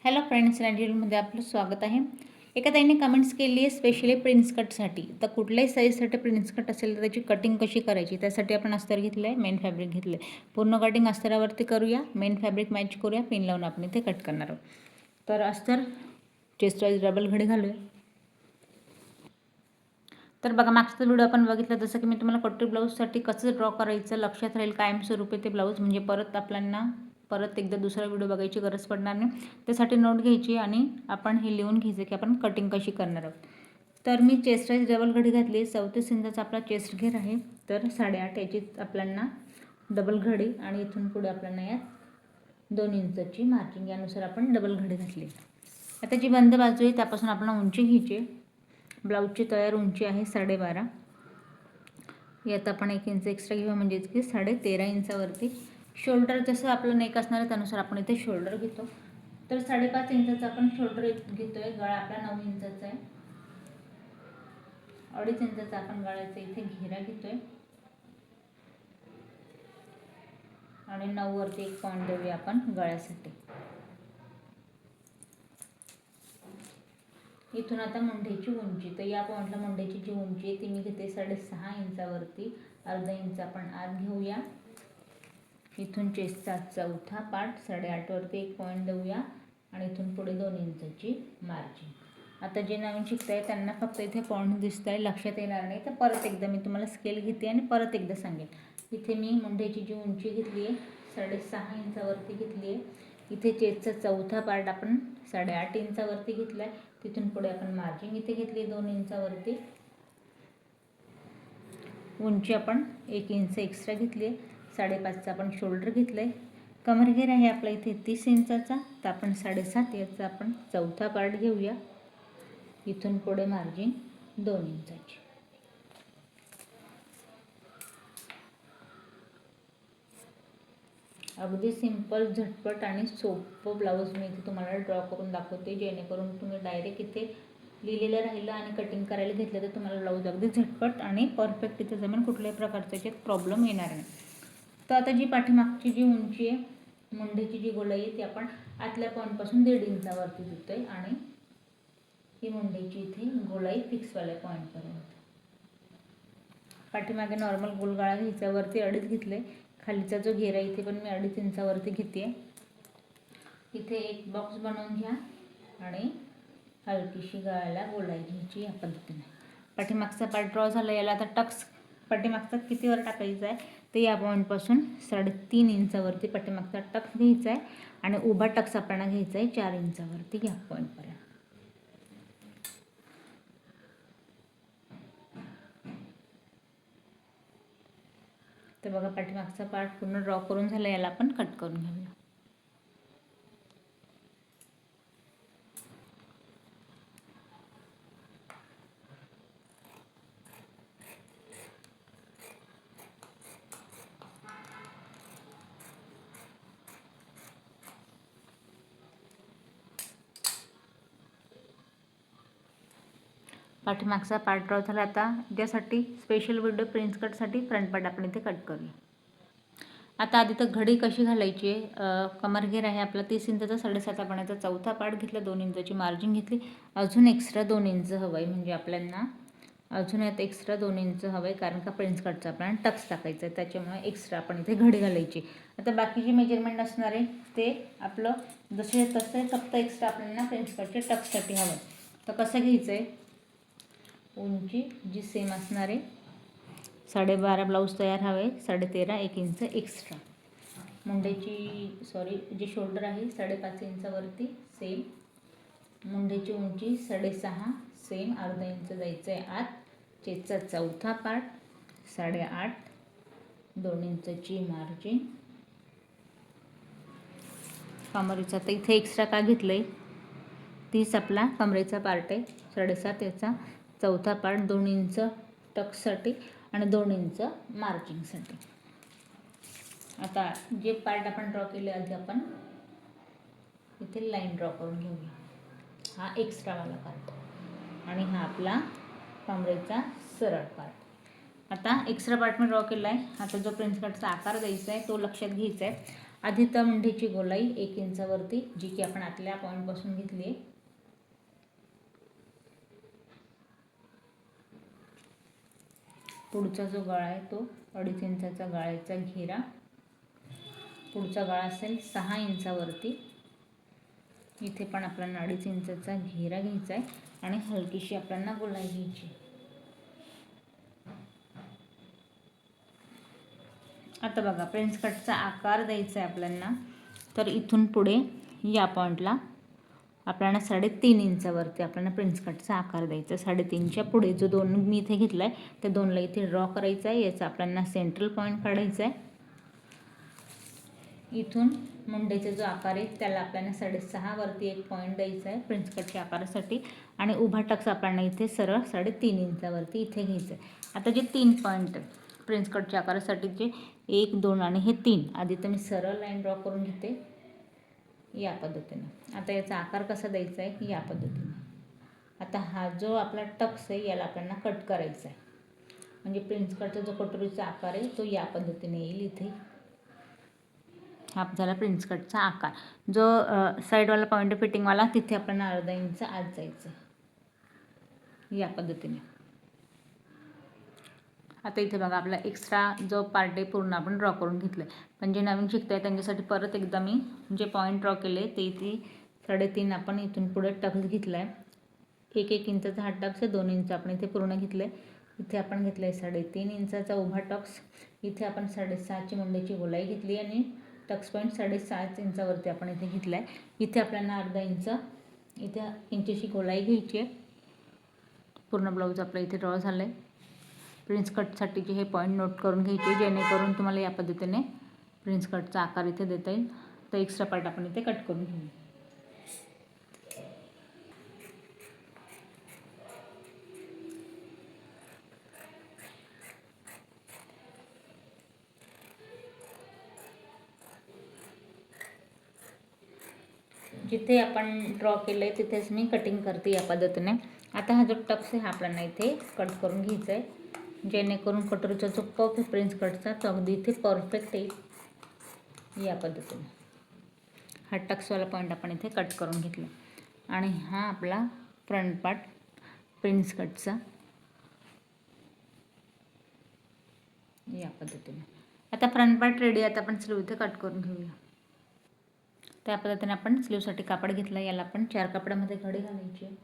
Hello friends, मध्ये आपलं स्वागत आहे. एका ताईने कमेंट्स केली आहे स्पेशली प्रिन्स कटसाठी. तर कुठल्याही साईजसाठी प्रिन्स कट असेल तर त्याची कटिंग कशी करायची, त्यासाठी आपण अस्तर घेतलं आहे, मेन फॅब्रिक घेतलं आहे. पूर्ण कटिंग अस्तरावरती करूया, मेन फॅब्रिक मॅच करूया, पिन लावून आपण इथे कट करणार आहोत. तर अस्तर चेस्ट वाईज डबल घडी घालूया. तर बघा, मागचा व्हिडिओ आपण बघितला जसं की मी तुम्हाला कटोरी ब्लाऊजसाठी कसं ड्रॉ करायचं लक्षात राहील कायमस्वरूपी ते ब्लाऊज, म्हणजे परत आपल्याला परत एकदा दुसरा व्हिडिओ बघायची गरज पडणार नाही. त्यासाठी नोट घ्यायची आणि आपण हे लिहून घ्यायचं की आपण कटिंग कशी करणार आहोत. तर मी चेस्ट वाईज डबल घडी घातली. 34 इंचाचा आपला चेस्ट घेर आहे, तर 8.5 याची आपल्याला डबल घडी आणि इथून पुढे आपल्याला यात 2 इंचाची मार्किंग, यानुसार आपण डबल घडी घातली. आता जी बंद बाजू आहे त्यापासून आपल्याला उंची घ्यायची. ब्लाऊजची तयार उंची आहे 12.5. यात आपण 1 इंच एक्स्ट्रा घेऊ, म्हणजेच की 13.5 इंचावरती. शोल्डर जसं आपलं नेक असणार आहे त्यानुसार आपण इथे शोल्डर घेतो. तर 5.5 इंचाचा आपण शोल्डर घेतोय. गळा आपला 9 इंचाचा आहे. 2.5 इंचाचा आपण गळ्याचा इथे घेरा घेतोय आणि 9 वरती 1 पॉईंट देऊया आपण गळ्यासाठी. इथून आता मुंढेची उंची, तर या पॉईंटला मुंढेची जी उंची आहे ती मी घेते 6.5 इंचावरती. अर्धा इंच आपण आत घेऊया. इथून चेस्टचा चौथा पार्ट 8.5 वरती 1 पॉईंट देऊया आणि इथून पुढे 2 इंचाची मार्जिन. आता जे नवीन शिकताय त्यांना फक्त इथे पॉईंट दिसत आहे, लक्षात येणार नाही. तर परत एकदा मी तुम्हाला स्केल घेते आणि परत एकदा सांगेन. इथे मी मुंढेची जी उंची घेतली आहे 6.5 इंचावरती घेतली आहे. इथे चेस्टचा चौथा पार्ट आपण 8.5 इंचावरती घेतला आहे. तिथून पुढे आपण मार्जिन इथे घेतली 2 इंचावरती. उंची आपण 1 इंच एक्स्ट्रा घेतली आहे. 5.5चा आपण शोल्डर घेतलं आहे. कमरघेर आहे आपला इथे 30 इंचाचा, तर आपण 7.5 याचा आपण चौथा पार्ट घेऊया. इथून पुढे मार्जिन 2 इंचाची. अगदी सिंपल, झटपट आणि सोपं ब्लाऊज मी इथे तुम्हाला ड्रॉ करून दाखवते, जेणेकरून तुम्ही डायरेक्ट इथे लिहिलेलं राहिलं आणि कटिंग करायला घेतलं तर तुम्हाला ब्लाऊज अगदी झटपट आणि परफेक्ट इथे जमेल. कुठल्याही प्रकारचा याच्यात प्रॉब्लेम येणार नाही. तर आता जी पाठीमागची जी उंची आहे, मुंढेची जी गोलाई आहे ती आपण आतल्या पॉईंटपासून 1.5 इंचावरती देतोय आणि ही मुंढेची इथे गोलाई फिक्सवाल्या पॉईंटपर्यंत. पाठीमागे नॉर्मल गोलगाळा घ्यायचा, वरती 2.5 घेतले. खालीचा जो घेरा इथे पण मी 2.5 इंचावरती घेते. इथे एक बॉक्स बनवून घ्या आणि हलकीशी गळ्याला गोलाई घ्यायची या पद्धतीने. पाठीमागचा पार्ट ड्रॉ झाला. याला आता टक्स पाठीमागचा कितीवर टाकायचा आहे ते या पॉईंटपासून 3.5 इंचावरती पाठीमागचा टक्स घ्यायचा आहे आणि उभा टक्स आपल्याला घ्यायचा आहे 4 इंचावरती या पॉईंटपर्यंत. तर बघा, पाठीमागचा पार्ट पूर्ण ड्रॉ करून झाला. याला आपण कट करून घेऊया. पाठीमागचा पार्ट ड्रॉ झाला. आता ज्यासाठी स्पेशल व्हिडिओ प्रिन्स कटसाठी फ्रंट पार्ट आपण इथे कट करूया. आता आधी तर घडी कशी घालायची आहे. कमरघेर आहे आपला 30 इंचाचा, 7.5 आपण याचा चौथा पार्ट घेतला, 2 इंचाची मार्जिन घेतली. अजून एक्स्ट्रा 2 इंच हवं आहे, म्हणजे आपल्याला अजून यात एक्स्ट्रा 2 इंच हवं आहे, कारण का प्रिन्स कटचा आपल्याला टक्स टाकायचं आहे, त्याच्यामुळे एक्स्ट्रा आपण इथे घडी घालायची. आता बाकीचे मेजरमेंट असणार आहे ते आपलं जसे तसं आहे, फक्त एक्स्ट्रा आपल्याला प्रिन्स कटचे टक्ससाठी हवं आहे. तर कसं घ्यायचं आहे, उंची जी सेम असणार आहे 12.5 ब्लाऊज तयार हवे, 13.5 1 इंच एक्स्ट्रा. मुंढेची जे शोल्डर आहे 5.5 इंचावरती सेम. मुंढेची उंची 6.5 सेम, अर्धा इंच जायचं आहे आत. चेस्टचा चौथा पार्ट 8.5, 2 इंचाची मार्जिन. कमरेचा तर इथे एक्स्ट्रा का घेतलं आहे, 30 आपला कमरेचा पार्ट आहे, 7.5 याचा चौथा पार्ट, 2 इंच टक्ससाठी आणि 2 इंच मार्जिंगसाठी. आता जे पार्ट आपण ड्रॉ केले आधी आपण इथे लाईन ड्रॉ करून घेऊया. हा एक्स्ट्रावाला पार्ट आणि हा आपला कमरेचा सरळ पार्ट. आता एक्स्ट्रा पार्ट मी ड्रॉ केला आहे. आता जो प्रिन्स कटचा आकार द्यायचा आहे तो लक्षात घ्यायचा आहे. आधी तर मुंढेची गोलाई 1 इंचावरती, जी की आपण आतल्या पॉईंटपासून घेतली आहे. पुढचा जो गळा आहे तो 2.5 इंचाचा गळ्याचा घेरा. पुढचा गळा असेल 6 इंचावरती. इथे पण आपल्याला 2.5 इंचाचा घेरा घ्यायचा आहे आणि हलकीशी आपल्याला गोलाई घ्यायची. आता बघा प्रिन्स कटचा आकार द्यायचा आहे आपल्याला. तर इथून पुढे या पॉईंटला आपल्याला 3.5 इंचावरती आपल्याला प्रिन्स कटचा आकार द्यायचा. 3.5च्या पुढे जो 2 मी इथे घेतला आहे त्या 2ला इथे ड्रॉ करायचा आहे. याचा आपल्याला सेंट्रल पॉईंट काढायचा आहे. इथून मुंडेचा जो आकार आहे त्याला आपल्याला 6.5 वरती एक पॉईंट द्यायचा आहे प्रिन्स कटच्या आकारासाठी. आणि उभा टक्स आपल्याला इथे सरळ 3.5 इंचावरती इथे घ्यायचं आहे. आता जे 3 पॉईंट प्रिन्स कटच्या आकारासाठीचे 1, 2 आणि हे 3 आधी तर मी सरळ लाईन ड्रॉ करून घेते या पद्धतीने. आता याचा आकार कसा द्यायचा आहे या पद्धतीने. आता हा जो आपला टक्स आहे याला आपल्याला कट करायचा आहे. म्हणजे प्रिन्स कटचा जो कटोरीचा आकार आहे तो या पद्धतीने येईल. इथे हा झाला प्रिन्स कटचा आकार. जो साईडवाला पॉईंट फिटिंगवाला तिथे आपल्याला अर्धा इंच आत जायचं या पद्धतीने. आता इथे बघा आपला एक्स्ट्रा जो पार्ट आहे पूर्ण आपण ड्रॉ करून घेतलं आहे. पण जे नवीन शिकत आहे त्यांच्यासाठी परत एकदा मी जे पॉईंट ड्रॉ केले ते इथे 3.5 आपण इथून पुढे टक्स घेतला आहे. 1 इंचाचा हा टक्स आहे. 2 इंच आपण इथे पूर्ण घेतलं आहे. इथे आपण घेतलं आहे 3.5 इंचाचा उभा टक्स. इथे आपण 6.5ची मुंडेची गोलाई घेतली आणि टक्स पॉईंट 6.5 इंचावरती आपण इथे घेतला आहे. इथे आपल्याला अर्धा इंच इथे इंचीची गोलाई घ्यायची आहे. पूर्ण ब्लाऊज आपला इथे ड्रॉ झालं आहे. प्रिन्स कटसाठीचे हे पॉईंट नोट करून घ्यायचे जेणेकरून तुम्हाला या पद्धतीने प्रिन्स कटचा आकार इथे देता येईल. तर एक्स्ट्रा पार्ट आपण इथे कट करून घेऊ. जिथे आपण ड्रॉ केलं आहे तिथेच मी कटिंग करते या पद्धतीने. आता हा जो टक्स आहे हा आपल्याला इथे कट करून घ्यायचा आहे जेणेकरून कटोरीचा जो पफ आहे प्रिन्स कटचा तो अगदी इथे परफेक्ट येईल या पद्धतीने. हा टक्सवाला पॉईंट आपण इथे कट करून घेतला आणि हा आपला फ्रंट पार्ट प्रिन्स कटचा या पद्धतीने. आता फ्रंट पार्ट रेडी. आता आपण स्लीव इथे कट करून घेऊया. त्या पद्धतीने आपण स्लीवसाठी कापड घेतला. याला आपण 4 कापडामध्ये घडी घालायची.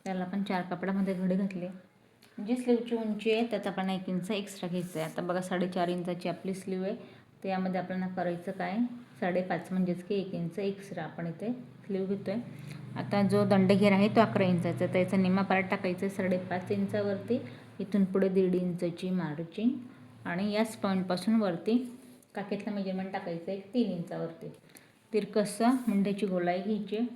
त्याला आपण 4 कापडामध्ये घडी घातली. जी स्लीवची उंची आहे त्यात आपण 1 इंच एक्स्ट्रा घ्यायचं आहे. आता बघा 4.5 इंचाची आपली स्लीव आहे. त्यामध्ये आपल्याला करायचं काय 5.5 म्हणजेच की 1 इंच एक्स्ट्रा आपण इथे स्लीव घेतो आहे. आता जो दंडघेर आहे तो 11 इंचाचा. त्याचा निम्मा पार्ट टाकायचा आहे 5.5 इंचावरती. इथून पुढे 1.5 इंचाची मार्जिंग आणि याच पॉईंटपासून वरती काखेतलं मेजरमेंट टाकायचं आहे 3 इंचावरती. तिरकसं मुंड्याची गोलाई घ्यायची.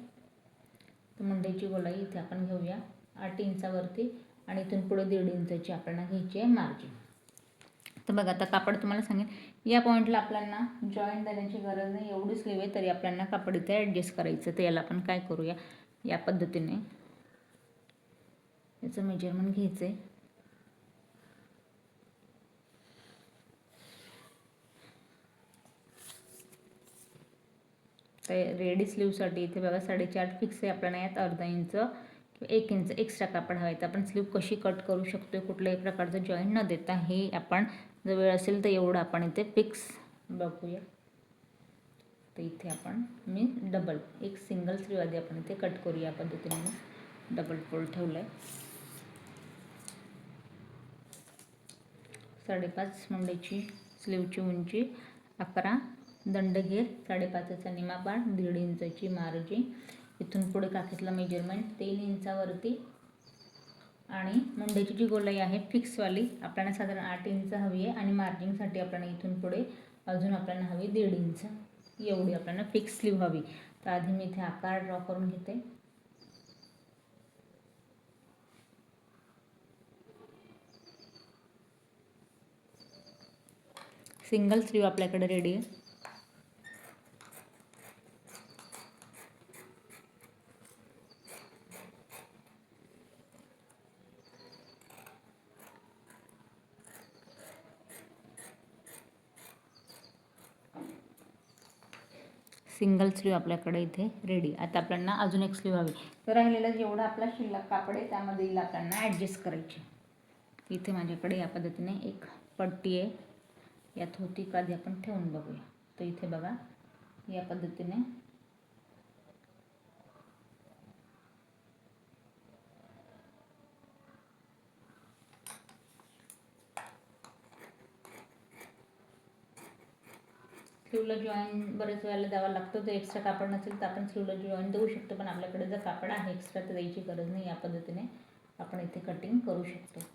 तर मुंड्याची गोलाई इथे आपण घेऊया 8 इंचावरती आणि इथून पुढे 1.5 इंचाची आपल्याला घ्यायची आहे मार्जिन. तर बघा आता कापड तुम्हाला सांगेन या पॉईंटला आपल्याला जॉईंट देण्याची गरज नाही. एवढी स्लीव आहे तरी आपल्याला कापड इथे ॲडजस्ट करायचं. तर याला आपण काय करूया या पद्धतीने याचं मेजरमेंट घ्यायचं आहे. तर रेडी स्लीवसाठी इथे बघा 4.5 फिक्स आहे. आपल्याला यात अर्धा इंच किंवा 1 इंच एक्स्ट्रा कापड हवं आहे. तर आपण स्लीव कशी कट करू शकतो कुठल्याही प्रकारचं जॉईंट न देता हे आपण जर वेळ असेल तर एवढं आपण इथे फिक्स बघूया. तर इथे आपण मी एक सिंगल स्लीव आधी आपण इथे कट करूया. या पद्धतीने मी डबल फोल्ड ठेवलं आहे. 5.5 मुंड्याची स्लीवची उंची, 11 दंडघेर, 5.5चा निमा पार्ट, 1.5 इंचाची मार्जिन. इथून पुढे काखेतलं मेजरमेंट 3 इंचावरती आणि मुंड्याची जी गोलाई आहे फिक्सवाली आपल्याला साधारण 8 इंच हवी आहे आणि मार्जिंगसाठी आपल्याला इथून पुढे अजून आपल्याला हवी 1.5 इंच एवढी आपल्याला फिक्स स्लीव हवी. तर आधी मी इथे आकार ड्रॉ करून घेते. सिंगल स्लीव आपल्याकडे रेडी आहे. सिंगल स्लीव आपल्याकडे इथे रेडी. आता आपल्याला अजून एक स्लीव हवी. तर राहिलेलं जेवढं आपला शिल्लक कापड आहे त्यामध्ये येईल आपल्याला ॲडजस्ट करायची. इथे माझ्याकडे या पद्धतीने एक पट्टी आहे. यात होती का आधी आपण ठेवून बघूया. तर इथे बघा या पद्धतीने स्लीवला जॉईन बरेच वेळेला द्यावा लागतो. जर एक्स्ट्रा कापड नसेल तर आपण स्लीवला जॉईन देऊ शकतो, पण आपल्याकडे जर कापड आहे एक्स्ट्रा तर द्यायची गरज नाही. या पद्धतीने आपण इथे कटिंग करू शकतो.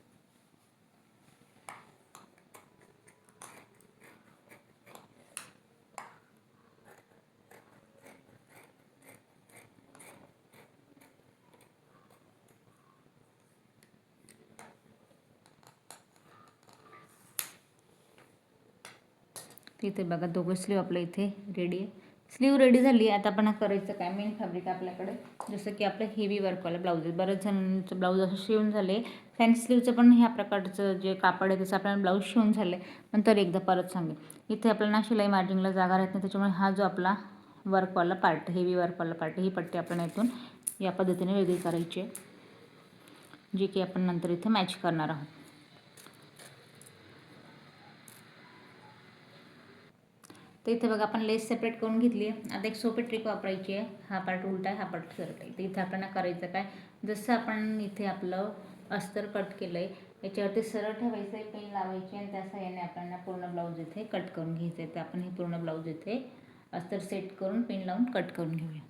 इथे बघा दोघं स्लीव आपल्या इथे रेडी आहे. स्लीव रेडी झाली. आता आपण करायचं काय, मेन फॅब्रिक आपल्याकडे जसं की आपलं हेवी वर्कवाला ब्लाऊज आहे. बऱ्याच जणांचं ब्लाऊज असं शिवून झाले. फॅन्सी स्लीवचं पण ह्या प्रकारचं जे कापड आहे त्याचं आपल्याला ब्लाऊज शिवून झालं आहे. पण तरी एकदा परत सांगेल, इथे आपल्याला शिलाई मार्जिंगला जागा राहत नाही. त्याच्यामुळे हा जो आपला वर्कवाला पार्ट, हेवी वर्कवाला पार्ट, ही पट्टी आपल्याला इथून या पद्धतीने वेगळी करायची आहे, जी की आपण नंतर इथे मॅच करणार आहोत. तर इथे बघा आपण लेस सेपरेट करून घेतली आहे. आता एक सोपी ट्रिक वापरायची आहे. हा पार्ट उलटा आहे, हा पार्ट सरळ आहे. तर इथे आपल्याला करायचं काय, जसं आपण इथे आपलं अस्तर कट केलं आहे याच्यावरती सरळ ठेवायचं आहे, पेन लावायची आणि त्या साह्याने आपल्याला पूर्ण ब्लाऊज इथे कट करून घ्यायचं आहे. तर आपण हे पूर्ण ब्लाऊज इथे अस्तर सेट करून पेन लावून कट करून घेऊया.